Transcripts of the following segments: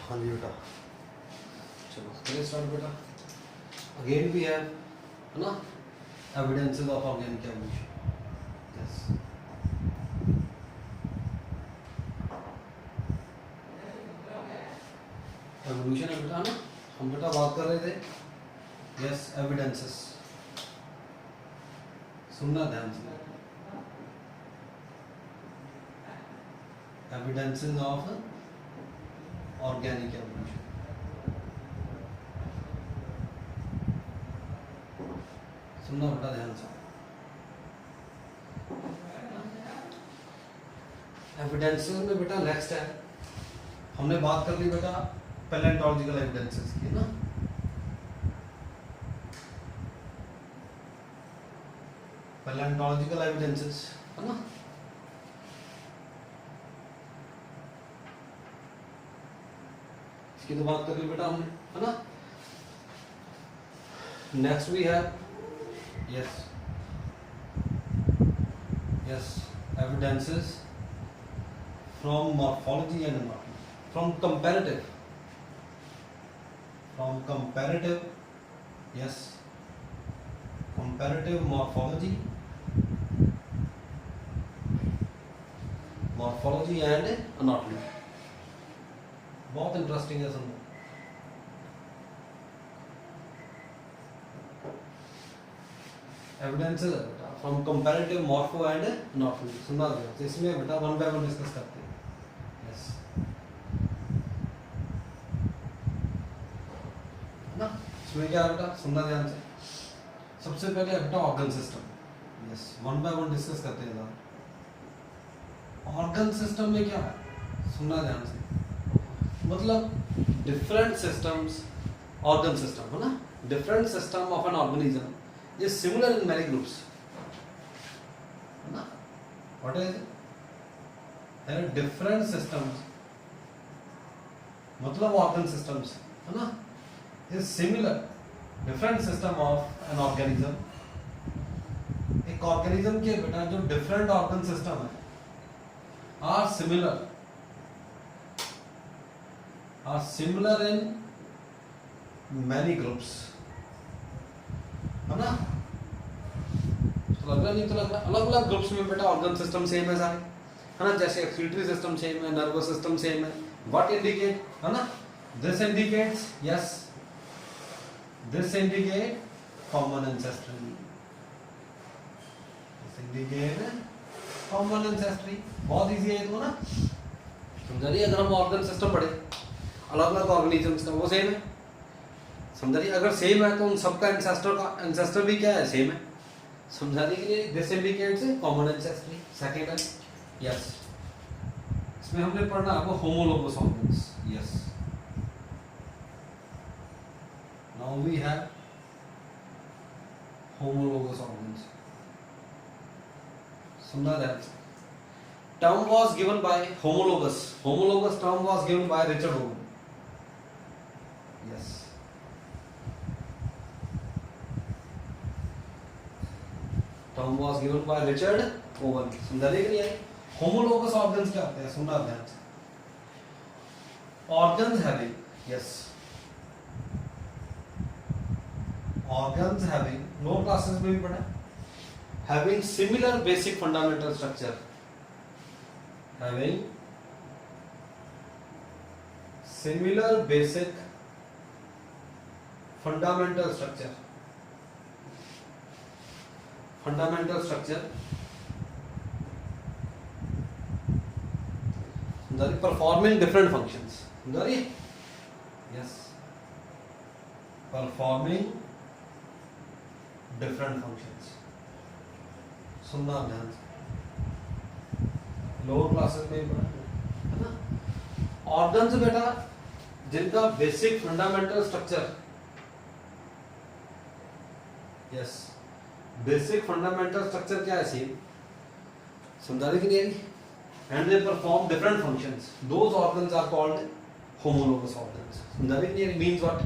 हाँ जी बेटा, चलो करिए स्टार्ट बेटा। अगेन वी हैव है ना evidences of organic evolution. Yes, evolution है बेटा ना, हम बेटा बात कर रहे थे। यस, एविडेंसेस, सुनना ध्यान से। Evidences of organic evolution. सुनना बेटा ध्यान से। एविडेंसेस में बेटा नेक्स्ट है, हमने बात कर ली बेटा पैलेंटोलॉजिकल एविडेंसेस की ना। पैलेंटोलॉजिकल एविडेंसेस है ना, इसकी तो बात कर ली बेटा हमने, है ना। Next we have yes yes evidences from morphology and anatomy, from comparative yes comparative morphology and anatomy. बहुत इंटरेस्टिंग है सुनना। Evidences from comparative morpho and anatomy, सुनना ध्यान से। इसमें बेटा वन बाय वन डिस्कस करते हैं। यस, है ना। इसमें क्या है बेटा, सुनना ध्यान से। सबसे पहले बेटा organ system. Yes, one by one discuss करते हैं। ऑर्गन सिस्टम में क्या है, सुनना ध्यान से। मतलब डिफरेंट सिस्टम्स, ऑर्गन सिस्टम है ना, different system of an organism is similar in many groups, है ना। What is it, different systems मतलब ऑर्गन सिस्टम्स, है ना, is similar, different system of an organism. एक ऑर्गेनिज्म के बेटा जो डिफरेंट ऑर्गन सिस्टम है are similar in many groups, है ना। तो लग रहा नहीं, तो लग रहा अलग अलग ग्रुप्स में बेटा ऑर्गन सिस्टम सेम है सारे, है ना। जैसे एक्सक्रीटरी सिस्टम सेम है, नर्वस सिस्टम सेम है। व्हाट इंडिकेट, है ना, this indicates yes, this indicate common ancestry, this indicate common ancestry. बहुत इजी है ये तो ना, समझ रही। अगर हम ऑर्गन सिस्टम पढ़े अलग अलग ऑर्गेनिजम्स का, वो सेम है, समझ रही। अगर सेम है तो उन सबका एंसेस्टर भी क्या है, सेम है, समझाने के लिए। This indicates common ancestry. Second है यस, इसमें हमने पढ़ना है वो homologous organs. Yes, now we have homologous organs. सुनना ध्यान से। Term was given by homologous term was given by Richard Owen. Yes, term was given by Richard Owen. समझाने के लिए homologous organs क्या होते हैं, सुनना ध्यान से। organs having lower classes में भी पढ़ा, having similar basic fundamental structure, having similar basic fundamental structure performing different functions, yes, performing different functions। सुनना ध्यान से, लोअर क्लासेस में पढ़ा है ना। ऑर्गन्स बेटा जिनका basic fundamental structure, yes, basic fundamental structure क्या है, सेम, समझाने के लिए। And they perform different functions, those organs are called homologous organs. समझाने के लिए मींस व्हाट,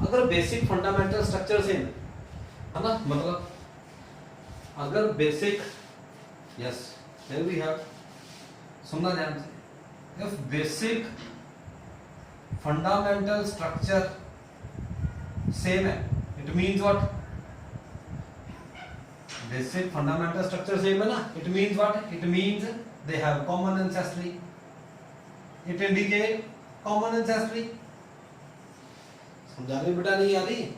अगर बेसिक फंडामेंटल स्ट्रक्चर सेम है ना, मतलब अगर basic yes, here we have, सुनना ध्यान से, if basic fundamental structure same है, it means what, basic fundamental structure same है ना, it means what, it means they have common ancestry, it indicate common ancestry. समझा रहे बेटा नहीं आ रही?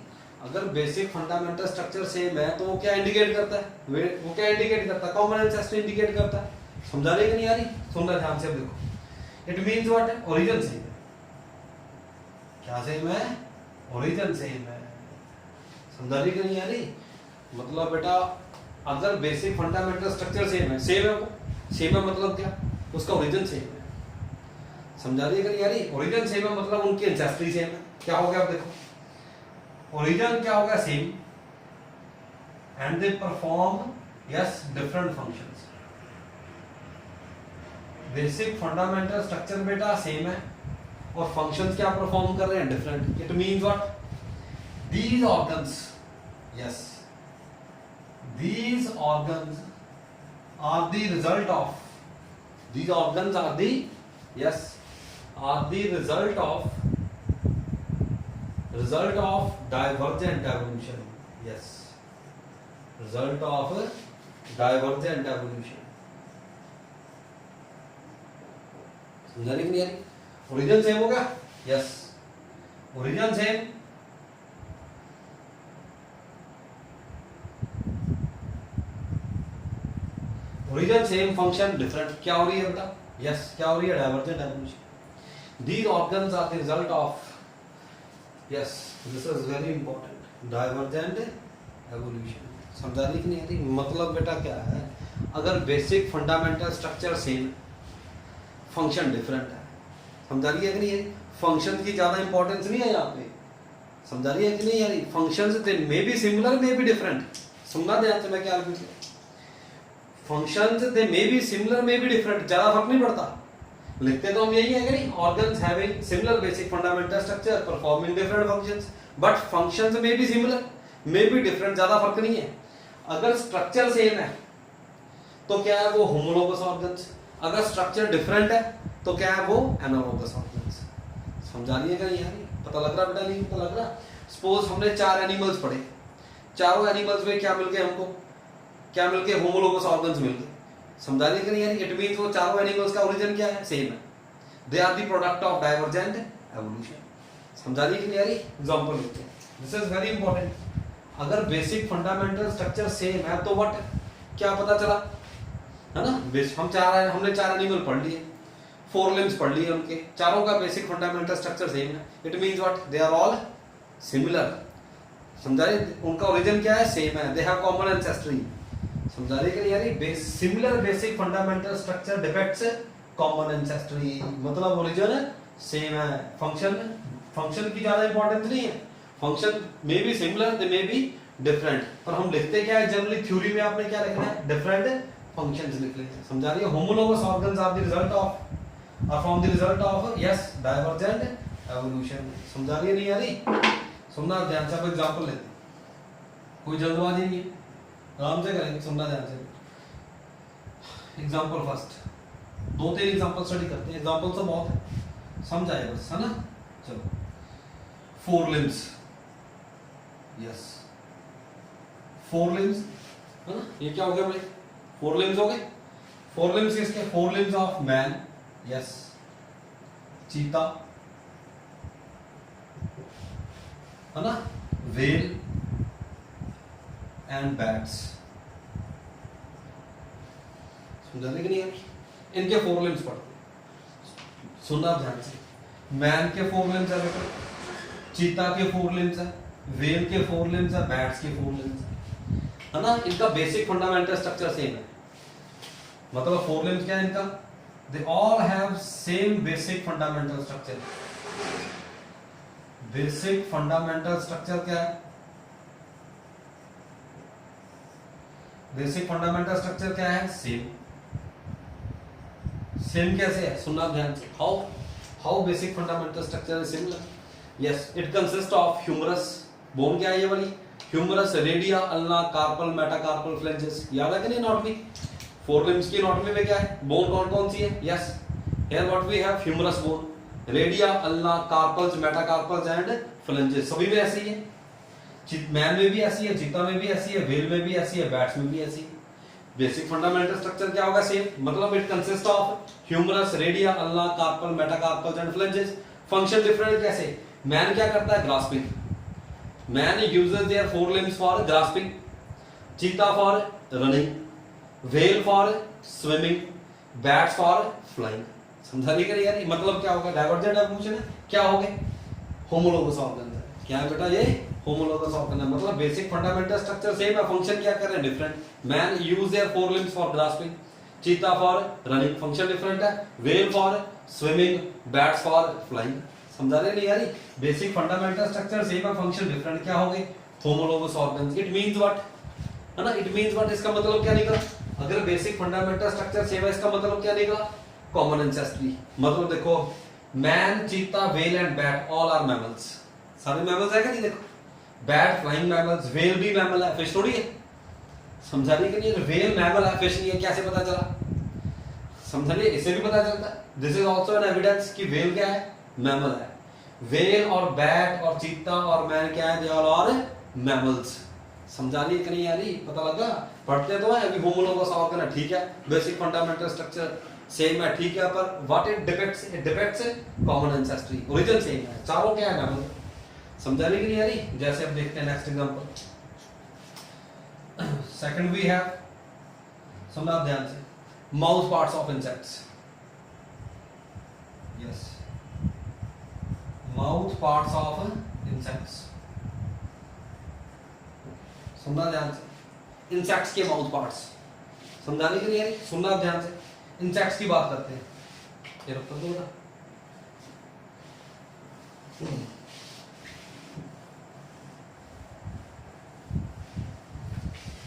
अगर बेसिक फंडामेंटल स्ट्रक्चर सेम है तो वो क्या इंडिकेट करता है, वो क्या इंडिकेट करता है, कॉमन एंसेस्ट्री इंडिकेट करता है। समझा रही कि नहीं आ रही? सुनना ध्यान से, अब देखो, इट मीन्स व्हाट है, ओरिजिन सेम है। क्या सेम है? ओरिजिन सेम है। समझा रही कि नहीं आ रही? मतलब बेटा अगर बेसिक फंडामेंटल स्ट्रक्चर सेम है, सेम है मतलब क्या, उसका ओरिजिन सेम है। समझा रही है कि नहीं आ रही? ओरिजिन सेम है मतलब उनकी एंसेस्ट्री सेम है। क्या हो गया अब देखो, ओरिजिन क्या हो गया, same, and they perform yes different functions. Basic fundamental structure बेटा सेम है और फंक्शंस क्या परफॉर्म कर रहे हैं, different. It means what, these organs, yes, these organs are the result of, these organs are the, yes, are the result of divergent evolution, yes, result of divergent evolution। समझा नहीं यार? Origin same हो गया, yes, origin same, origin same, function different. क्या हो रही है बेटा? यस, क्या हो रही है? Divergent evolution. These organs are the result of, yes, this is very important, divergent evolution. समझा रही कि नहीं आ रही? मतलब बेटा क्या है, अगर basic fundamental structure same, function different है। समझा रही है कि नहीं है? फंक्शन की ज्यादा इंपॉर्टेंस नहीं है यहाँ पे। समझा रही है कि नहीं यार? Functions they may be similar, may be different. सुनना ध्यान से मैं क्या बोल रहा हूं, functions they may be similar, may be different, ज्यादा फर्क नहीं पड़ता। लिखते तो हम यही है कि नहीं, organs having similar basic fundamental structure performing different functions, but functions may be similar, may be different, ज्यादा फर्क नहीं है। अगर स्ट्रक्चर सेम है तो क्या है, वो होमोलोगस ऑर्गन्स। अगर स्ट्रक्चर डिफरेंट है तो क्या है, वो एनालोगस ऑर्गन्स। समझा रही है क्या यार? पता लग रहा बेटा? नहीं पता लग रहा? सपोज हमने 4 एनिमल्स पढ़े, चारों एनिमल्स में क्या मिल गए हमको, क्या मिल गए, होमोलोगस ऑर्गन्स मिल गए। समझा रही है कि नहीं यार? इट मींस वो चारों एनिमल्स का ओरिजिन क्या है, सेम है। They are the product of divergent evolution. समझा रही है कि नहीं यार? एग्जांपल लेते हैं, दिस इज वेरी इंपॉर्टेंट। अगर बेसिक फंडामेंटल स्ट्रक्चर सेम है तो व्हाट, क्या पता चला है ना, हमने 4 एनिमल पढ़ लिए, 4 लिम्स पढ़ लिए, उनके चारों का बेसिक फंडामेंटल स्ट्रक्चर सेम है। It means what, they are all similar. समझा रही? उनका ओरिजिन क्या है, सेम है, दे हैव कॉमन एंसेस्ट्री। समझा रही कि यानी similar basic fundamental structure depicts common ancestry, मतलब ओरिजिन सेम है, फंक्शन की ज्यादा इंपॉर्टेंस नहीं है। Function may be similar, they may be different, पर हम लिखते क्या है जनरली, थ्योरी में आपने क्या लिखना है, डिफरेंट फंक्शंस लिख लेते हैं। समझा रही है? Homologous organs are the result of, are from the result of, yes, divergent evolution. समझा रही है नहीं आ रही? सुनना ध्यान से, अब एग्जांपल लेते हैं, कोई जल्दबाजी नहीं है, आराम से करेंगे, सुनना ध्यान से। एग्जांपल फर्स्ट, 2-3 एग्जांपल स्टडी करते हैं, एग्जांपल तो बहुत है, समझ आए बस, है ना? चलो, 4 लिम्स, यस, 4 लिम्स, है ना? ये क्या हो गया भाई, 4 लिम्स हो गए। 4 लिम्स किसके? 4 लिम्स ऑफ मैन, यस, चीता, है ना, व्हेल एंड बैट्स। समझा कि नहीं है? इनके 4 लिम्स पढ़ते हैं, सुनना ध्यान से। मैन के 4 लिम्स है बेटा, चीता के 4 लिम्स है, व्हेल के 4 लिम्स है, बैट्स के 4 लिम्स है ना? इनका बेसिक फंडामेंटल स्ट्रक्चर सेम है, मतलब 4 लिम्स क्या है इनका, they all have same basic fundamental structure. Basic fundamental structure क्या है, बेसिक फंडामेंटल स्ट्रक्चर क्या है, सेम। सेम कैसे है, सुनना ध्यान से। How basic fundamental structure is similar, yes, it consist of humerus bone, क्या है ये वाली, humerus, radia, ulna, carpal, metacarpal phalanges. याद है कि नहीं एनाटॉमी? 4 लिम्स की एनाटॉमी में क्या है, बोन कौन कौन सी है, yes, here what we have, humerus bone, radia, ulna, carpals, metacarpals and phalanges, सभी में ऐसी है। मैन में भी ऐसी है, चीता में भी ऐसी है, व्हेल में भी ऐसी है, बैट्स में भी ऐसी है। बेसिक फंडामेंटल स्ट्रक्चर क्या होगा? सेम, मतलब it consist of humerus, radia, ulna, carpal, metacarpals and phalanges. Function different कैसे? मैन क्या करता है? Grasping, man uses their fore limbs for grasping, cheetah for running, whale for swimming, bats for flying. समझा नहीं कर यार? मतलब क्या होगा? डाइवर्जेंट ऑफ मोशन है, क्या हो गए? होमोलोगस ऑर्गन है। क्या है बेटा? ये होमोलोगस ऑर्गन है, मतलब बेसिक फंडामेंटल स्ट्रक्चर सेम है, फंक्शन क्या कर रहे हैं? Different. Man use their fore limbs for grasping, cheetah for running, function different है, whale for swimming, bats for flying. समझा रहे नहीं यार? बेसिक फंडामेंटल स्ट्रक्चर सेम है, फंक्शन डिफरेंट, क्या हो गए? Homologous organs. It means what? है ना, इट मींस व्हाट? इसका मतलब क्या निकला? अगर बेसिक फंडामेंटल स्ट्रक्चर सेम है, इसका मतलब क्या निकला? Common ancestry. मतलब देखो, man, cheetah, whale and bat all are mammals. सारे मैमल्स है क्या नहीं? देखो, बैट फ्लाइंग मैमल्स, व्हेल भी मैमल है, फिश थोड़ी है। समझा रही कि नहीं? व्हेल मैमल है, फिश नहीं है, कैसे पता चला? समझा नहीं? इससे भी पता चलता है। This is also an evidence कि व्हेल क्या है? मैमल है। व्हेल और बैट और चीता और मैन क्या है? They all are mammals. समझा रही कि नहीं यारी? पता लगा? पढ़ते तो है अभी होमोलोगस ऑर्गन है, ठीक है, बेसिक फंडामेंटल स्ट्रक्चर सेम है, ठीक है, पर what it depicts common ancestry, origin same है, चारों क्या है मैमल। समझा रही कि नहीं यारी? जैसे अब देखते हैं next example. Second we have, सुनना ध्यान से, mouth parts of insects. Yes, mouth parts of insects. सुनना ध्यान से, इंसेक्ट्स के माउथ पार्ट्स। समझाने के लिए सुनना ध्यान से, इंसेक्ट्स की बात करते हैं। ये रख दो बेटा।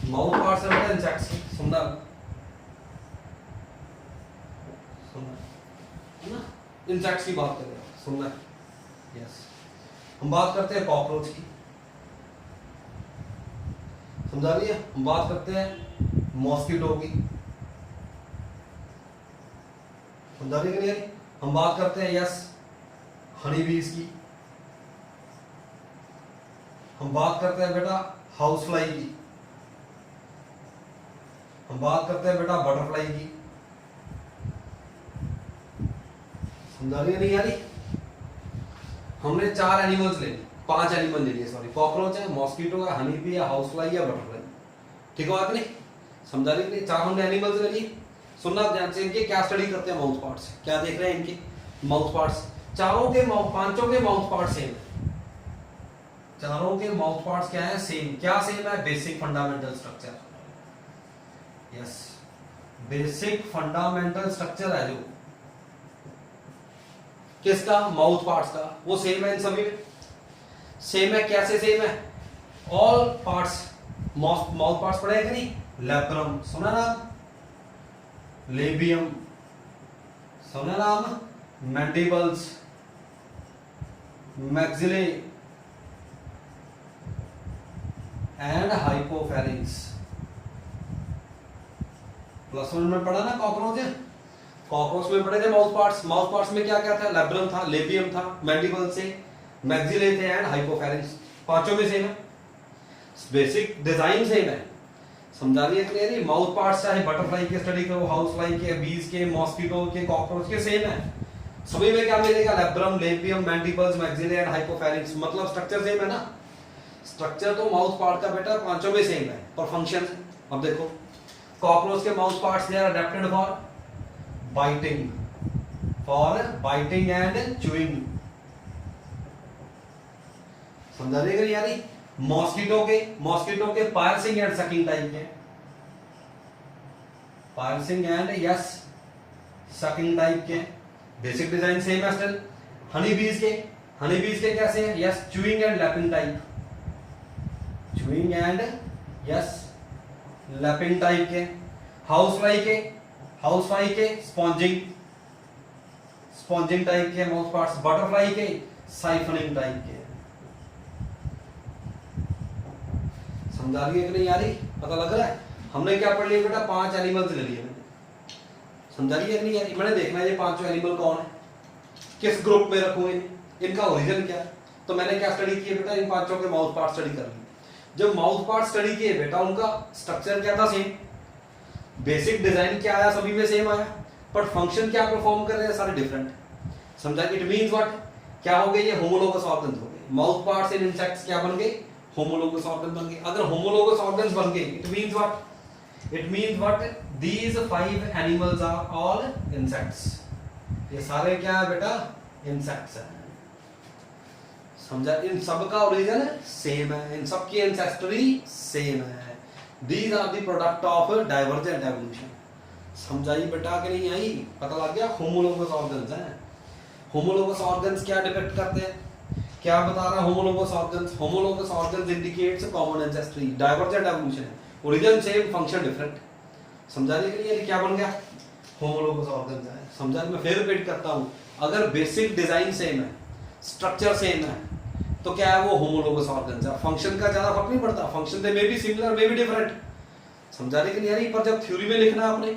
माउथ पार्ट्स है बेटा इंसेक्ट्स की। सुनना सुनना ना, इंसेक्ट्स की बात करें, सुनना। यस, हम बात करते हैं कॉकरोच की। समझा लिया? हम बात करते हैं मॉस्किटो की। समझा लिया कि नहीं? हम बात करते हैं यस हनी बीज की। हम बात करते हैं बेटा हाउस फ्लाई की। हम बात करते हैं बेटा बटरफ्लाई की। समझा लिया नहीं यारी? हमने 4 एनिमल्स ले लिए, 5 एनिमल ले लिए, सॉरी, कॉकरोच है, मॉस्किटो है, हनी बी है, हाउस फ्लाई है, बटरफ्लाई। ठीक है आपने? समझा रही नहीं? 4 हमने एनिमल्स ले लिए। सुनना ध्यान से, इनके क्या स्टडी करते हैं? Mouth parts. क्या देख रहे हैं इनके? Mouth parts. चारों के पांचों के माउथ पार्ट सेम है। चारों के माउथ पार्ट्स क्या है? सेम। क्या सेम है? Basic fundamental structure. Yes, basic fundamental structure है जो किसका? माउथ पार्ट्स का, वो सेम है इन सभी में। सेम है, कैसे सेम है? ऑल पार्ट्स, माउथ पार्ट्स पढ़े कि नहीं? लैब्रम सुना नाम, लेबियम सुना नाम, मैंडिबल्स, मैक्सिले एंड हाइपोफैरिंक्स। +1 में पढ़ा ना कॉकरोच। कॉकरोच में पढ़े थे माउथ पार्ट्स। माउथ पार्ट्स में क्या क्या था? लैब्रम था, लेबियम था, मैंडिबल्स थे, मैक्सिले थे एंड हाइपोफैरिंक्स। पांचों में सेम है, बेसिक डिजाइन सेम है। समझा रही है क्लियर? माउथ पार्ट्स चाहे बटरफ्लाई के स्टडी करो, हाउस फ्लाई के, बीज के, मॉस्किटो के, कॉकरोच के, सेम है। सभी में क्या मिलेगा? Labrum, labium, mandibles, maxillae and hypopharynx. मतलब स्ट्रक्चर सेम है ना? स्ट्रक्चर तो माउथ पार्ट का बेटा पांचों में सेम है, पर फंक्शन अब देखो, कॉकरोच के mouth parts they are adapted for biting and chewing. समझा रही है यारी? मॉस्किटो के पायर्सिंग एंड सकिंग टाइप के, पायर्सिंग एंड यस सकिंग टाइप के, बेसिक डिजाइन सेम है स्टिल। हनी बीज के कैसे है? Yes chewing and lapping type, chewing and yes lapping type के। हाउस फ्लाई के स्पॉन्जिंग टाइप के माउथ पार्ट्स। बटरफ्लाई के साइफनिंग टाइप के। समझा रही है कि नहीं यारी? पता लग रहा है? हमने क्या पढ़ लिया बेटा? 5 एनिमल्स ले लिए मैंने। समझा रही है कि नहीं यारी? मैंने देखना है ये 5 एनिमल कौन है। किस ग्रुप में रखूं इनका ओरिजिन क्या है। तो मैंने क्या स्टडी किया बेटा, इन पांचों के माउथ पार्ट स्टडी कर ली। जब माउथ पार्ट स्टडी किए बेटा, उनका स्ट्रक्चर क्या था, सेम, बेसिक डिजाइन क्या आया, सभी में सेम आया, बट फंक्शन क्या परफॉर्म कर रहे हैं सारे डिफरेंट। समझा? इट मींस व्हाट, क्या हो गए ये होमोलोगस ऑर्गन्स हो गए। माउथ पार्ट्स इन इंसेक्ट्स क्या बन गए, होमोलोगस ऑर्गन बन गए। अगर होमोलोगस ऑर्गन्स बन गए, it means what, it means what, these 5 animals are all insects. ये सारे क्या है बेटा, इंसेक्ट्स हैं। समझा? इन सब का ओरिजिन सेम है, इन सब की एंसेस्ट्री सेम है। These are the product of divergent evolution. समझाई बेटा कि नहीं आई? पता लग गया? होमोलोगस ऑर्गन्स हैं। होमोलोगस ऑर्गन्स क्या डिपेक्ट करते हैं, क्या बता रहा है homologous organs? Homologous organs indicates common ancestry, divergent evolution है, ओरिजिन सेम, फंक्शन डिफरेंट। समझाने के लिए क्या बन गया, होमोलोगस ऑर्गन्स है। समझा? मैं फिर रिपीट करता हूं, अगर बेसिक डिजाइन सेम है, स्ट्रक्चर सेम है, तो क्या है वो होमोलोगस ऑर्गन्स है। फंक्शन का ज्यादा फर्क नहीं पड़ता, function they may be similar may be different. समझाने के लिए नहीं, पर जब थ्योरी में लिखना आपने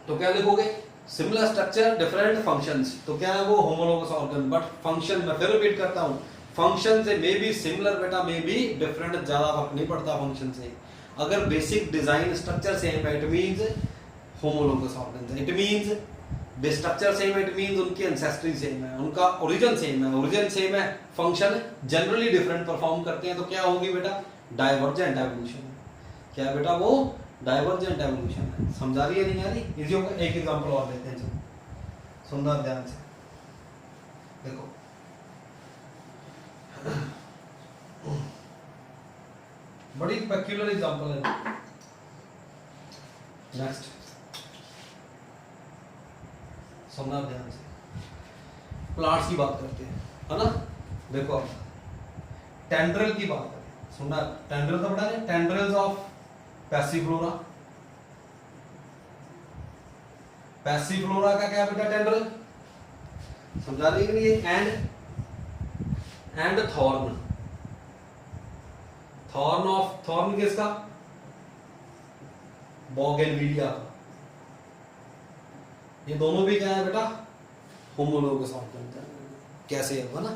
तो क्या लिखोगे, सिमिलर स्ट्रक्चर डिफरेंट फंक्शंस, तो क्या है वो होमोलोगस ऑर्गन। बट फंक्शन, मैं फिर रिपीट करता हूं, फंक्शन से मे बी सिमिलर बेटा, मे बी डिफरेंट, ज्यादा फर्क नहीं पड़ता फंक्शन से। अगर बेसिक डिजाइन स्ट्रक्चर सेम है, it means homologous organ. It means the structure same, it means उनकी एंसेस्ट्री सेम है, उनका ओरिजिन सेम है, ओरिजिन सेम है, फंक्शन जनरली डिफरेंट परफॉर्म करते हैं, तो क्या होगी बेटा, डाइवर्जेंट एवोल्यूशन। क्या है बेटा वो, डाइवर्जेंट एवोल्यूशन है। समझा रही है नहीं आ रही? इसी का एक एग्जांपल और लेते हैं, चलो सुनना ध्यान से, देखो बड़ी पेक्युलर एग्जांपल है। नेक्स्ट सुनना ध्यान से, प्लांट्स की बात करते हैं, है ना। देखो अब टेंड्रिल की बात करें, सुनना, टेंड्रिल तो बता रहे, टेंड्रिल्स ऑफ पैसिफ्लोरा। पैसिफ्लोरा का क्या बेटा, टेंड्रिल। समझा रही है नहीं? And thorn, thorn of, thorn किसका, बोगेनविलिया का। ये दोनों भी क्या है बेटा, होमोलोगस ऑर्गन। कैसे है ना,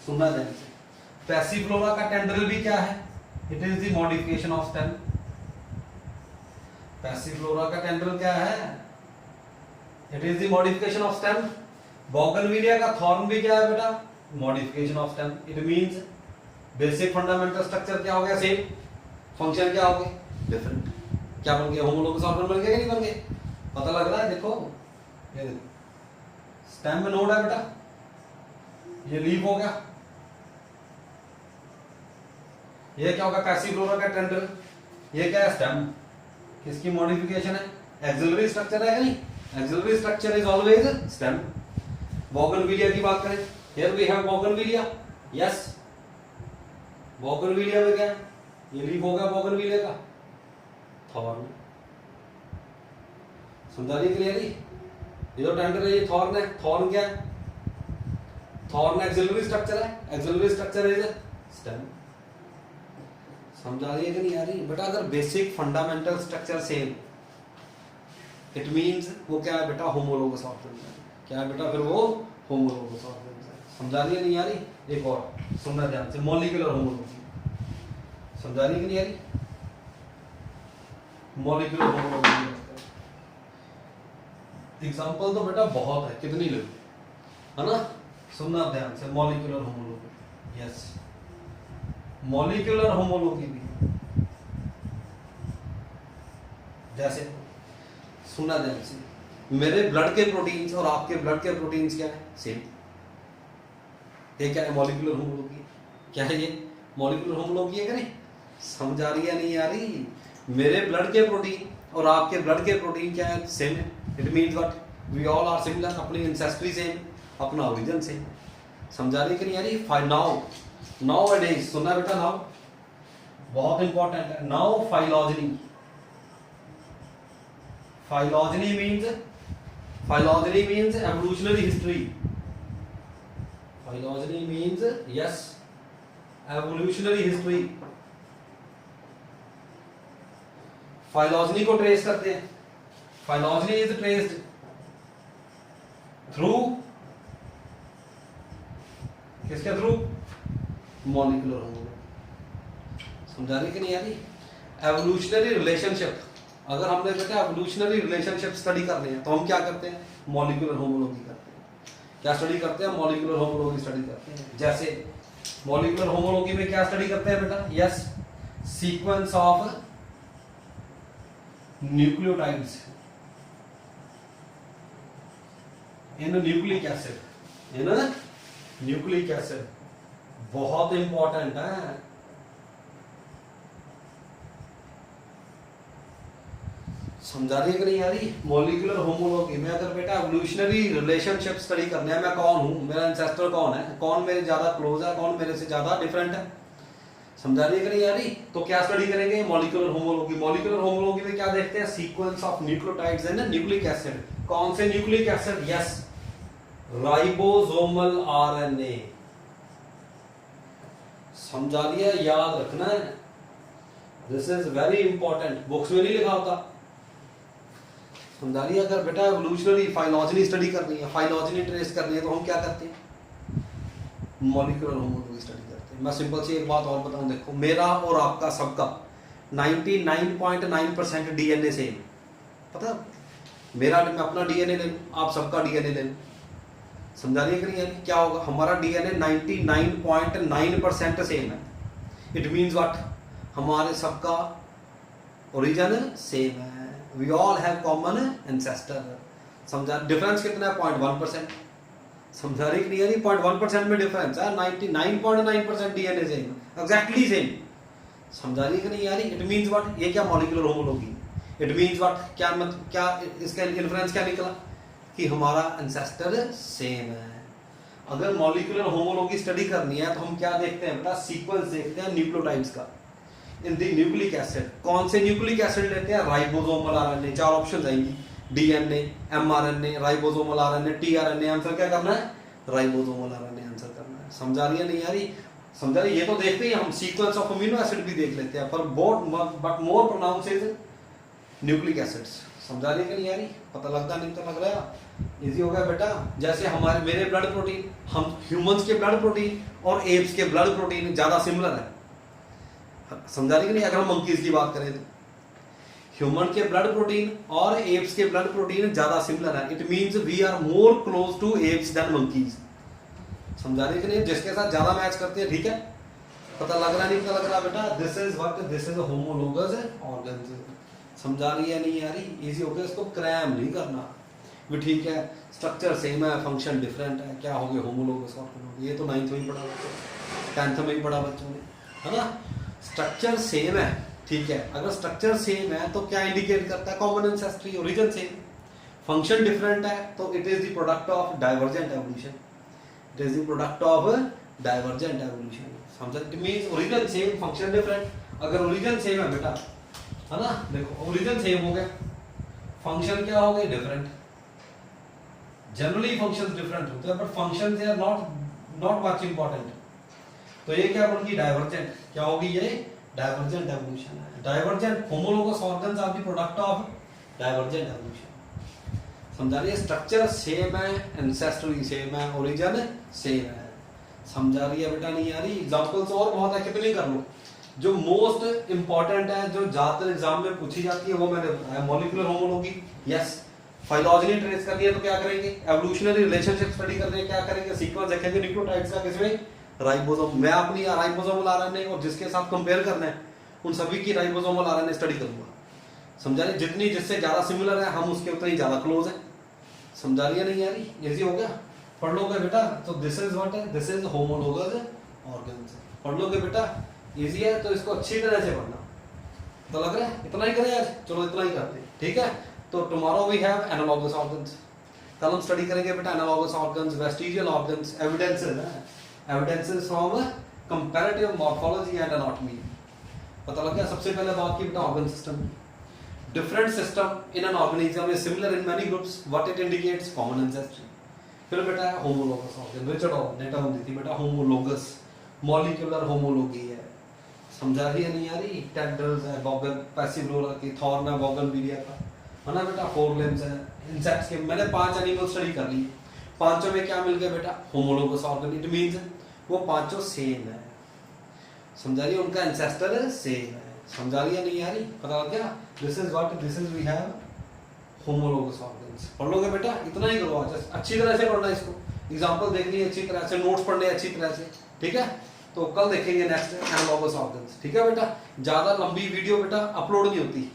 सुनना ध्यान से। पैसिफ्लोरा का टेंड्रिल भी क्या है, it is the modification of stem. Passiflora का टेंड्रिल क्या है, it is the modification of stem. Bougainvillea का थॉर्न भी क्या है बेटा, modification of stem. It means basic fundamental structure क्या हो गया सेम, फंक्शन क्या हो गया डिफरेंट। क्या बन गया, होमोलोगस ऑर्गन बन गया कि नहीं बन गया? पता लग रहा है? देखो ये देखो, स्टेम में नोड है बेटा, ये लीफ हो गया, ये क्या होगा, पैसिफ्लोरा का टेंड्रिल, ये क्या है, स्टेम। किसकी मॉडिफिकेशन है, एक्सिलरी स्ट्रक्चर है नहीं, axillary structure is always stem. Bougainvillea की बात करें, here we have bougainvillea, yes, bougainvillea में क्या है, ये लीफ हो गया बोगेनविलिया का, थॉर्न। समझा रही क्लियरली? ये जो टेंड्रिल है ये थॉर्न है, थॉर्न क्या है, थॉर्न एक्सिलरी स्ट्रक्चर है, एक्सिलरी स्ट्रक्चर इज स्टेम। समझा रही है कि नहीं आ रही बेटा? अगर basic fundamental structure same, it means वो क्या है बेटा, होमोलोगस ऑर्गन है। क्या है बेटा फिर वो, होमोलोगस ऑर्गन है। समझा रही है नहीं आ रही? एक और सुनना ध्यान से, मॉलिक्यूलर होमोलॉजी। समझा रही है कि नहीं आ रही? मॉलिक्यूलर होमोलॉजी एग्जांपल तो बेटा बहुत है, कितनी लोग, है ना। सुनना ध्यान से, molecular homology, yes, molecular homology भी जैसे, सुनना ध्यान से, मेरे ब्लड के प्रोटीन्स और आपके ब्लड के प्रोटीन्स क्या है, सेम। ये क्या है, मॉलिक्यूलर होमोलॉजी। क्या है ये, मॉलिक्यूलर होमोलॉजी है कि नहीं? समझ आ रही है नहीं आ रही? मेरे ब्लड के प्रोटीन और आपके ब्लड के प्रोटीन क्या है, सेम है। It means what, we all are similar, अपनी एंसेस्ट्री सेम, अपना ओरिजिन सेम। समझा रही कि नहीं आ रही? नाउ अडेज, सुनना बेटा, नाउ बहुत इंपॉर्टेंट है। Now phylogeny, phylogeny means evolutionary history. Phylogeny means yes, evolutionary history. Phylogeny को ट्रेस करते हैं। फाइलॉजेनी इज ट्रेस्ड थ्रू किसके थ्रू? Molecular homology. समझा रही कि नहीं आ रही? एवोल्यूशनरी रिलेशनशिप, अगर हमने बेटा एवोल्यूशनरी रिलेशनशिप स्टडी करनी है तो हम क्या करते हैं? मॉलिक्यूलर होमोलॉजी करते हैं। क्या स्टडी करते हैं? मॉलिक्यूलर होमोलॉजी स्टडी करते हैं। जैसे मॉलिक्यूलर होमोलॉजी में क्या स्टडी करते हैं बेटा? Yes, sequence of nucleotides in nucleic acid, in nucleic acid, बहुत इंपॉर्टेंट है। समझा रही है कि नहीं आ रही? मॉलिक्यूलर होमोलॉजी में अगर बेटा एवोल्यूशनरी रिलेशनशिप स्टडी करने है, मैं कौन हूं, मेरा एंसेस्टर कौन है, कौन मेरे ज्यादा क्लोज है, कौन मेरे से ज्यादा डिफरेंट है, समझा रही है कि नहीं आ रही? तो क्या स्टडी करेंगे? Molecular homology. मॉलिक्यूलर होमोलॉजी में क्या देखते हैं? Sequence of nucleotides in nucleic acid. कौन से nucleic acid? Yes, ribosomal RNA. समझा लिया? याद रखना है, this is very important, books में नहीं लिखा होता। समझा लिया? अगर बेटा एवोल्यूशनरी फाइलॉजेनी स्टडी करनी है, फाइलॉजेनी ट्रेस करनी है, तो हम क्या करते हैं? मॉलिक्यूलर होमोलॉजी स्टडी करते हैं। मैं सिंपल सी एक बात और बताऊं, देखो मेरा और आपका सबका 99.9% डीएनए सेम। पता, मेरा, मैं अपना डीएनए ले लूं, आप सबका डीएनए ले लूं, समझा रही है कि नहीं? क्या होगा? हमारा डीएनए 99.9% सेम है। It means what? हमारे सबका ओरिजिन सेम है। We all have common ancestor. समझा? डिफरेंस कितना है? 0.1%। समझा रही कि नहीं? 0.1% में डिफरेंस है, 99.9% डीएनए सेम, एग्जैक्टली सेम। समझा रही कि नहीं आ रही? It means what? ये क्या molecular homology? It means what? क्या मतलब, क्या इसका इन्फ्लुएंस क्या निकला? कि हमारा एंसेस्टर सेम है। अगर मॉलिक्यूलर होमोलॉजी स्टडी करनी है तो हम क्या देखते हैं बेटा? सीक्वेंस देखते हैं न्यूक्लियोटाइड्स का इन द न्यूक्लिक एसिड। कौन से न्यूक्लिक एसिड लेते हैं? Ribosomal RNA. 4 ऑप्शंस आएंगी, DNA, mRNA, ribosomal RNA, tRNA. Answer क्या करना है? राइबोसोमल आरएनए आंसर करना है। समझा रही है नहीं आ रही? समझा रही? ये तो देखते ही हम सीक्वेंस ऑफ अमीनो एसिड भी देख लेते हैं, पर but more pronounce is nucleic acids. समझा रही कि नहीं आ रही? पता लगता नहीं तो लग रहा? इजी हो गया बेटा। जैसे हमारे मेरे ब्लड प्रोटीन, हम ह्यूमंस के ब्लड प्रोटीन और एप्स के ब्लड प्रोटीन ज्यादा सिमिलर है। समझा रही कि नहीं? अगर हम मंकीज की बात करें तो ह्यूमन के ब्लड प्रोटीन और एप्स के ब्लड प्रोटीन ज्यादा सिमिलर है। It means we are more close to apes than monkeys. समझा रही कि नहीं? जिसके साथ ज्यादा मैच करते हैं, ठीक है? पता लग रहा नहीं? पता लग रहा बेटा? This is what? This is homologous organism. समझा रही है नहीं आ रही? इजी हो गया, इसको क्रैम नहीं करना भी, ठीक है? स्ट्रक्चर सेम है, फंक्शन डिफरेंट है, क्या हो गया? Homologous organism. ये तो 9th में ही पढ़ा बच्चों ने, 10th में ही पढ़ा बच्चों ने, है ना? स्ट्रक्चर सेम है, ठीक है? अगर स्ट्रक्चर सेम है तो क्या इंडिकेट करता है? Common ancestry, origin same. Function different है तो it is the product of divergent evolution. It is the product of divergent evolution. समझा? It means origin same, function different. अगर ओरिजिन सेम है बेटा, है ना? देखो ओरिजिन सेम हो गया, फंक्शन क्या हो गए? डिफरेंट। जनरली फंक्शंस डिफरेंट होते हैं, but functions are not much important. तो ये क्या बन गई? डाइवर्जेंट। क्या होगी ये? डाइवर्जेंट एवोल्यूशन है। Divergent homologous organs are the product of divergent evolution. समझा रही है? स्ट्रक्चर सेम है, एंसेस्ट्री सेम है, ओरिजिन सेम है। समझा रही है बेटा? नहीं आ रही? एग्जांपल्स और बहुत है, कितनी कर लो। जो मोस्ट इंपॉर्टेंट है, जो ज्यादातर एग्जाम में पूछी जाती है, वो मैंने बताया। Molecular homology, yes. Phylogeny trace करनी है तो क्या करेंगे? एवोल्यूशनरी रिलेशनशिप स्टडी करनी है, क्या करेंगे? सीक्वेंस देखेंगे न्यूक्लियोटाइड्स का, किसमें? राइबोसोम। मैं अपनी राइबोसोमल आरएनए और जिसके साथ कंपेयर करना है उन सभी की राइबोसोमल आरएनए स्टडी करूंगा। समझा रही? जितनी जिससे ज्यादा सिमिलर है हम उसके उतना ही ज्यादा क्लोज है। समझा रही है नहीं आ रही? इजी हो गया? पढ़ लोगे बेटा? तो दिस इज व्हाट है? This is homologous organs. पढ़ लोगे बेटा? इजी है तो इसको अच्छी तरह से पढ़ना। तो लग रहा है इतना ही करें आज? चलो इतना ही करते हैं, ठीक है? तो tomorrow we have analogous organs. कल हम स्टडी करेंगे बेटा analogous organs, vestigial organs, evidences है, evidences from comparative morphology and anatomy. पता लग गया? सबसे पहले बात की बेटा organ system. Different system in an organism is similar in many groups, what it indicates? Common ancestry. फिर बेटा होमोलोगस ऑर्गन, रिचर्ड ने टर्म दी थी बेटा होमोलोगस, मॉलिक्यूलर होमोलॉजी है। समझा रही है नहीं आ रही? टेंड्रल्स है, बॉगन पैसिवलोरा की, थॉर्न है बॉगनविलिया का, है ना बेटा? 4 लिम्स है इंसेक्ट्स के। मैंने 5 एनिमल स्टडी कर ली, पांचों में क्या मिल गया बेटा? Homologous organ. इट मींस वो पांचों सेम है। समझा रही है, उनका एंसेस्टर सेम है। समझा रही है नहीं यारी, पता लग गया? This is what, this is we have homologous organs. पढ़ लोगे बेटा, इतना ही करो आज, अच्छी तरह से पढ़ना इसको, एग्जांपल देखनी है अच्छी तरह से, नोट्स पढ़ने अच्छी तरह से, ठीक है? तो कल देखेंगे नेक्स्ट एनालॉगस ऑर्गन्स, ठीक है बेटा? ज्यादा लंबी वीडियो बेटा अपलोड नहीं होती,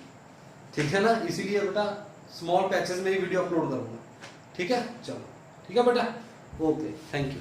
ठीक है ना, इसीलिए बेटा स्मॉल पैचेस में ही वीडियो अपलोड करूंगा, ठीक है? चलो ठीक है बेटा, ओके, थैंक यू।